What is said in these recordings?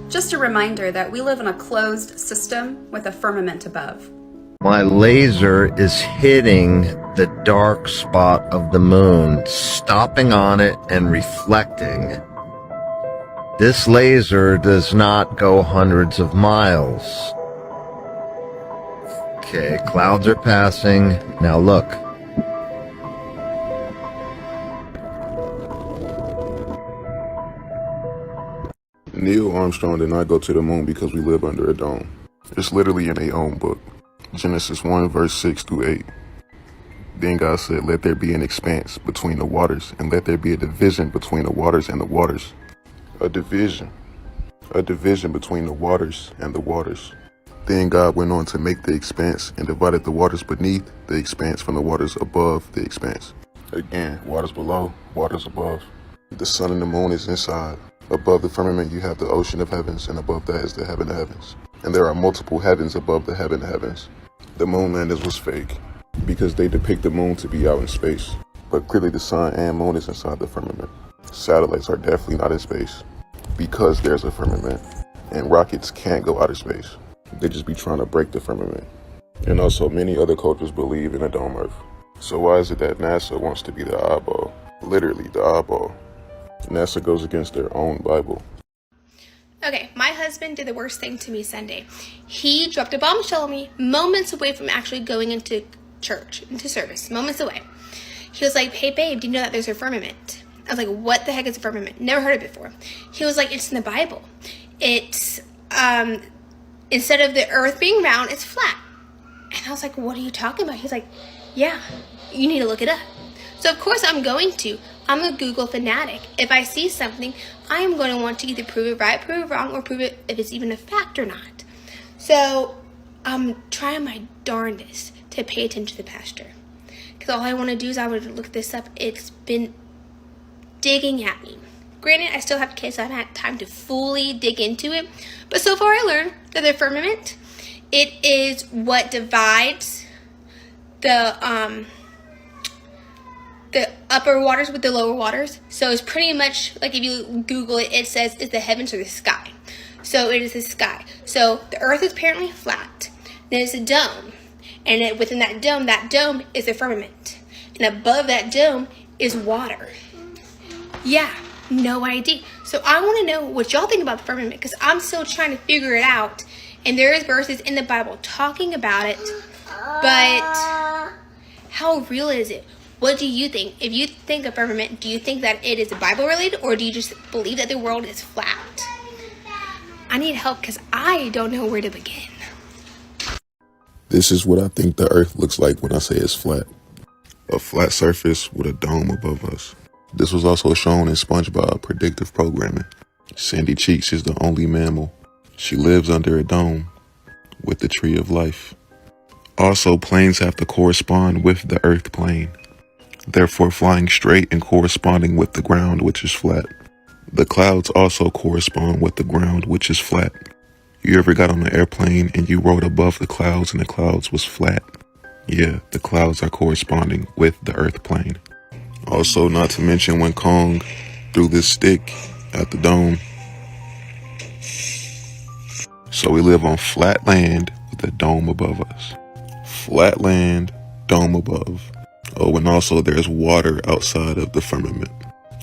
Just a reminder that we live in a closed system with a firmament above. My laser is hitting the dark spot of the moon, stopping on it and reflecting. This laser does not go hundreds of miles. Okay, clouds are passing. Now look. Neil Armstrong did not go to the moon because we live under a dome. It's literally in their own book. Genesis 1 verse 6 through 8. Then God said, let there be an expanse between the waters, and let there be a division between the waters and the waters. A division between the waters and the waters. Then God went on to make the expanse and divided the waters beneath the expanse from the waters above the expanse. Again, waters below, waters above. The sun and the moon is inside. Above the firmament you have the ocean of heavens, and above that is the heaven of heavens. And there are multiple heavens above the heaven of heavens. The moon landers was fake, because they depict the moon to be out in space. But clearly the sun and moon is inside the firmament. Satellites are definitely not in space, because there's a firmament. And rockets can't go outer space. They just be trying to break the firmament. And also many other cultures believe in a dome earth. So why is it that NASA wants to be the oddball? Literally the oddball. NASA goes against their own Bible. Okay, my husband did the worst thing to me Sunday. He dropped a bombshell on me moments away from actually going into church, into service, moments away. He was like, hey babe, do you know that there's a firmament? I was like, what the heck is a firmament? Never heard of it before. He was like, it's in the Bible. It's, instead of the earth being round, it's flat. And I was like, what are you talking about? He's like, yeah, you need to look it up. So of course I'm a Google fanatic. If I see something, I am going to want to either prove it right, prove it wrong, or prove it if it's even a fact or not. So I'm trying my darndest to pay attention to the pastor. Because all I want to do is I want to look this up. It's been digging at me. Granted, I still have kids, so I haven't had time to fully dig into it. But so far I learned that the firmament, it is what divides the upper waters with the lower waters. So it's pretty much like if you Google it, it says it's the heavens or the sky. So it is the sky. So the earth is apparently flat. Then it's a dome. And within that dome is the firmament. And above that dome is water. Yeah, no idea. So I want to know what y'all think about the firmament, because I'm still trying to figure it out. And there is verses in the Bible talking about it. But how real is it? What do you think? If you think of firmament, do you think that it is Bible related, or do you just believe that the world is flat? I need help because I don't know where to begin. This is what I think the earth looks like when I say it's flat. A flat surface with a dome above us. This was also shown in SpongeBob predictive programming. Sandy Cheeks is the only mammal. She lives under a dome with the tree of life. Also, planes have to correspond with the earth plane, therefore flying straight and corresponding with the ground, which is flat. The clouds also correspond with the ground, which is flat. You ever got on an airplane and you rode above the clouds and the clouds was flat? Yeah, the clouds are corresponding with the earth plane. Also, not to mention when Kong threw this stick at the dome. So we live on flat land with a dome above us. Flat land, dome above. Oh, and also there's water outside of the firmament.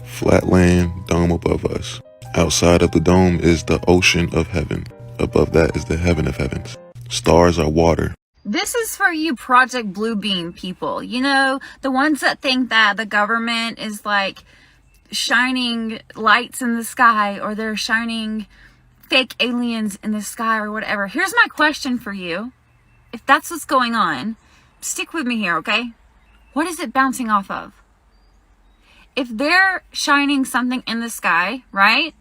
Flat land, dome above us. Outside of the dome is the ocean of heaven. Above that is the heaven of heavens. Stars are water. This is for you Project Bluebeam people. You know, the ones that think that the government is like shining lights in the sky, or they're shining fake aliens in the sky or whatever. Here's my question for you. If that's what's going on, stick with me here, okay? What is it bouncing off of? If they're shining something in the sky, right?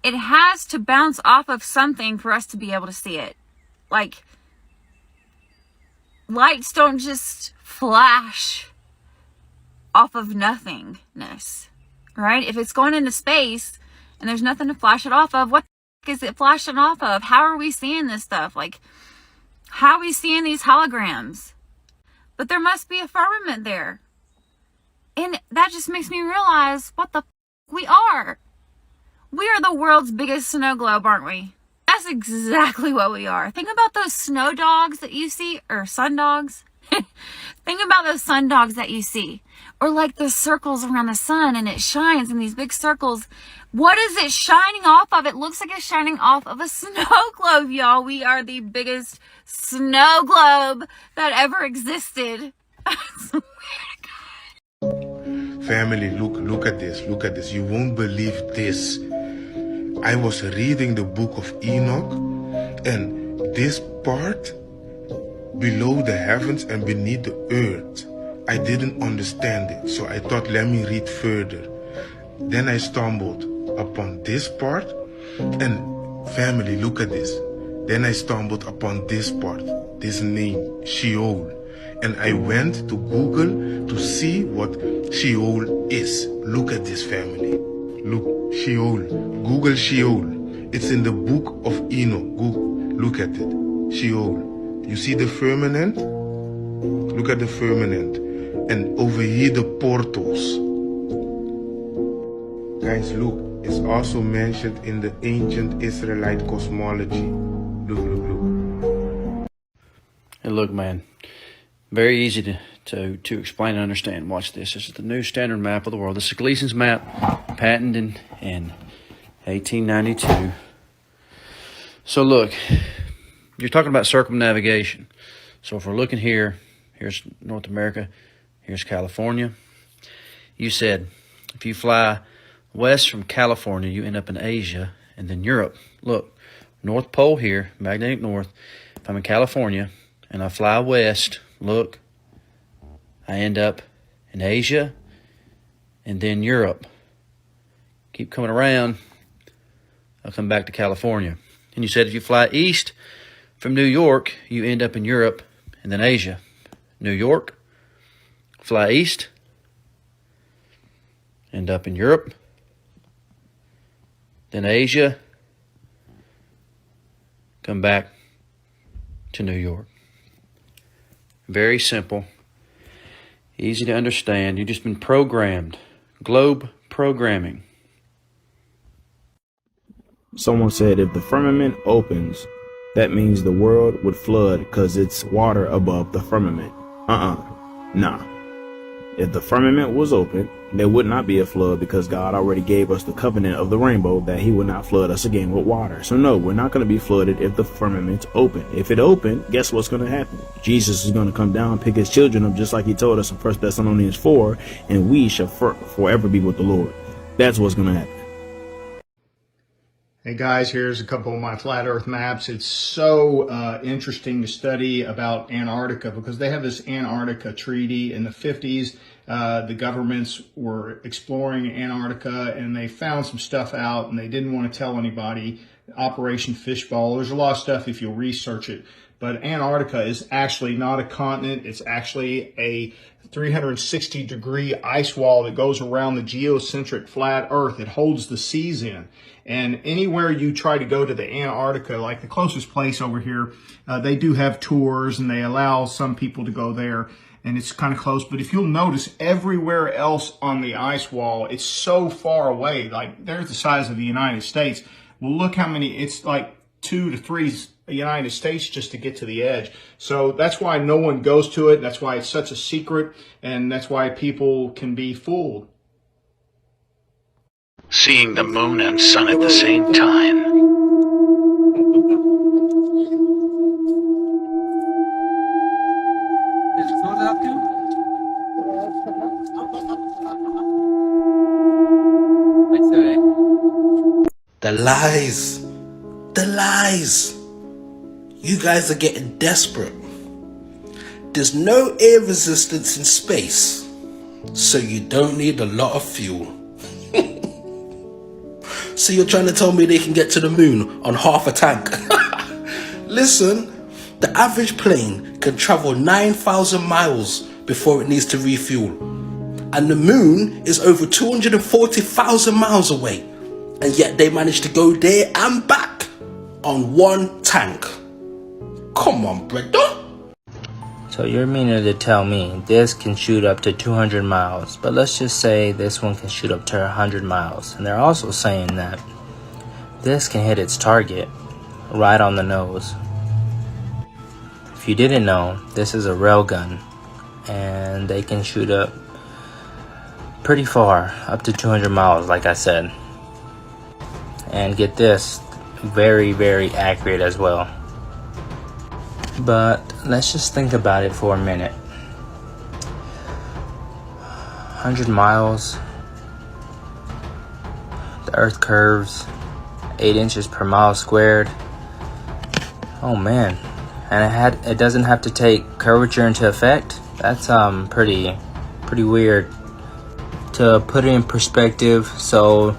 It has to bounce off of something for us to be able to see it. Like, lights don't just flash off of nothingness, right? If it's going into space and there's nothing to flash it off of, what the heck is it flashing off of? How are we seeing this stuff? Like, how are we seeing these holograms? But there must be a firmament there. And that just makes me realize what the we are. We are the world's biggest snow globe, aren't we? That's exactly what we are. Think about those snow dogs that you see, or sun dogs. Think about those sun dogs that you see. Or like the circles around the sun, and it shines in these big circles. What is it shining off of? It looks like it's shining off of a snow globe, y'all. We are the biggest snow globe that ever existed. I swear to God. Family, look at this. Look at this. You won't believe this. I was reading the book of Enoch, and this part below the heavens and beneath the earth, I didn't understand it. So I thought, let me read further. Then I stumbled upon this part, and family, look at this. Then I stumbled upon this part, this name, Sheol. And I went to Google to see what Sheol is. Look at this, family. Look, Sheol. Google Sheol. It's in the book of Enoch. Google. Look at it. Sheol. You see the firmament? Look at the firmament. And over here the portals. Guys, look. It's also mentioned in the ancient Israelite cosmology. Look. And look, man, very easy to explain and understand. Watch this. This is the new standard map of the world. This is Gleason's map, patented in 1892. So look, you're talking about circumnavigation. So if we're looking here, here's North America, here's California. You said if you fly west from California, you end up in Asia and then Europe. Look, North Pole here, magnetic north. If I'm in California and I fly west, look, I end up in Asia and then Europe. Keep coming around, I'll come back to California. And you said if you fly east from New York, you end up in Europe and then Asia. New York, fly east, end up in Europe, then Asia, come back to New York. Very simple, easy to understand. You've just been programmed. Globe programming. Someone said if the firmament opens, that means the world would flood because it's water above the firmament. Nah. If the firmament was open, there would not be a flood because God already gave us the covenant of the rainbow that he would not flood us again with water. So no, we're not going to be flooded if the firmament's open. If it open, guess what's going to happen? Jesus is going to come down, pick his children up just like he told us in 1 Thessalonians 4, and we shall forever be with the Lord. That's what's going to happen. Hey guys, here's a couple of my flat earth maps. It's so interesting to study about Antarctica because they have this Antarctica treaty in the 50s. The governments were exploring Antarctica and they found some stuff out and they didn't want to tell anybody. Operation Fishbowl. There's a lot of stuff if you'll research it. But Antarctica is actually not a continent. It's actually a 360-degree ice wall that goes around the geocentric flat Earth. It holds the seas in. And anywhere you try to go to the Antarctica, like the closest place over here, they do have tours and they allow some people to go there. And it's kind of close. But if you'll notice, everywhere else on the ice wall, it's so far away. Like, there's the size of the United States. Well, look how many, it's like 2 to 3 United States just to get to the edge. So that's why no one goes to it. That's why it's such a secret. And that's why people can be fooled. Seeing the moon and sun at the same time. The lies. The lies. You guys are getting desperate. There's no air resistance in space, so you don't need a lot of fuel. So you're trying to tell me they can get to the moon on half a tank? Listen, the average plane can travel 9,000 miles before it needs to refuel. And the moon is over 240,000 miles away. And yet they managed to go there and back on one tank. Come on, brother. So you're meaning to tell me this can shoot up to 200 miles, but let's just say this one can shoot up to 100 miles. And they're also saying that this can hit its target right on the nose. If you didn't know, this is a railgun, and they can shoot up pretty far, up to 200 miles, like I said. And get this, very, very accurate as well. But let's just think about it for a minute. 100 miles, the earth curves 8 inches per mile squared. Oh man. And it doesn't have to take curvature into effect. That's pretty weird. To put it in perspective, so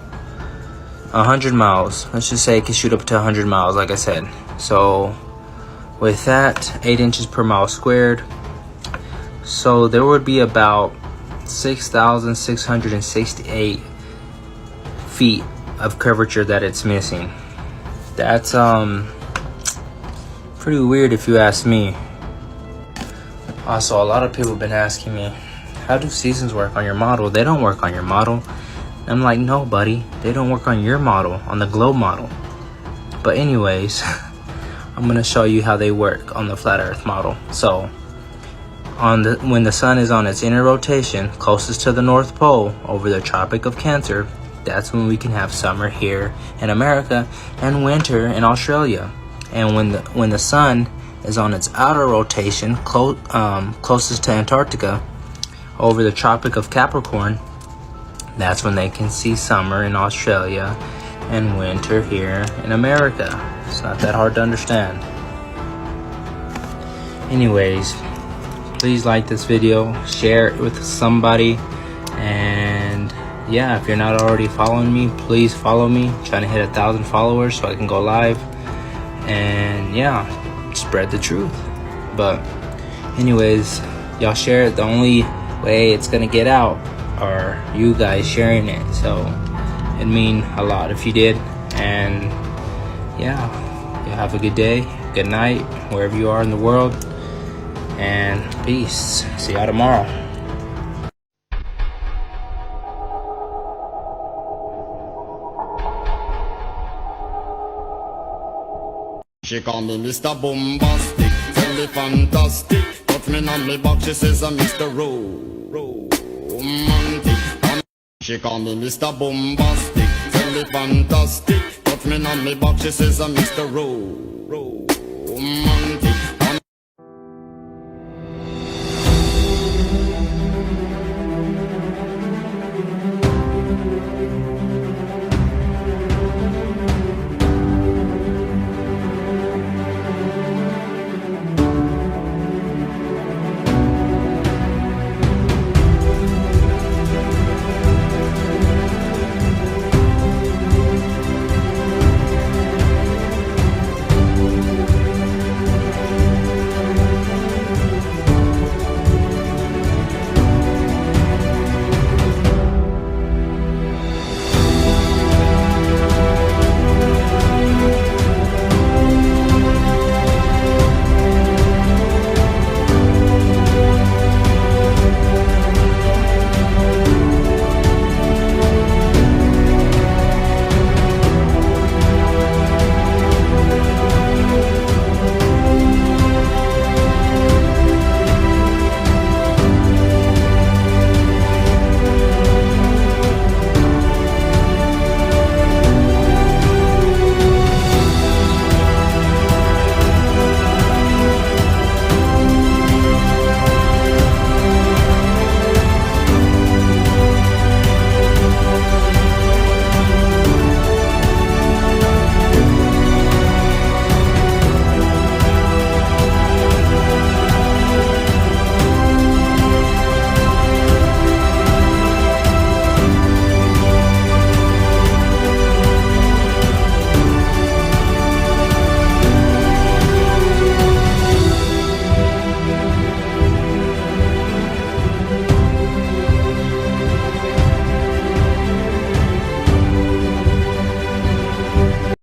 100 miles, let's just say it can shoot up to 100 miles, like I said. So with that, 8 inches per mile squared, so there would be about 6,668 feet of curvature that it's missing. That's pretty weird if you ask me. Also, a lot of people have been asking me, how do seasons work on your model? They don't work on your model. I'm like, no buddy, they don't work on your model, on the globe model. But anyways, I'm gonna show you how they work on the flat earth model. So when the sun is on its inner rotation closest to the North Pole over the Tropic of Cancer, that's when we can have summer here in America and winter in Australia. And when the sun is on its outer rotation closest to Antarctica over the Tropic of Capricorn, that's when they can see summer in Australia and winter here in America. It's not that hard to understand. Anyways, please like this video, share it with somebody, and yeah, if you're not already following me, please follow me. I'm trying to hit 1,000 followers so I can go live, and yeah, spread the truth. But anyways, y'all share it. The only way it's gonna get out are you guys sharing it, so it'd mean a lot if you did. And yeah, you have a good day, good night, wherever you are in the world, and peace. See y'all tomorrow. She call me Mr. Bombastic, tell me fantastic. Touch me on me back, she says I'm Mr. Romantic. She call me Mr. Bombastic, tell me fantastic. Touch me on me back, she says I'm Mr. Romantic.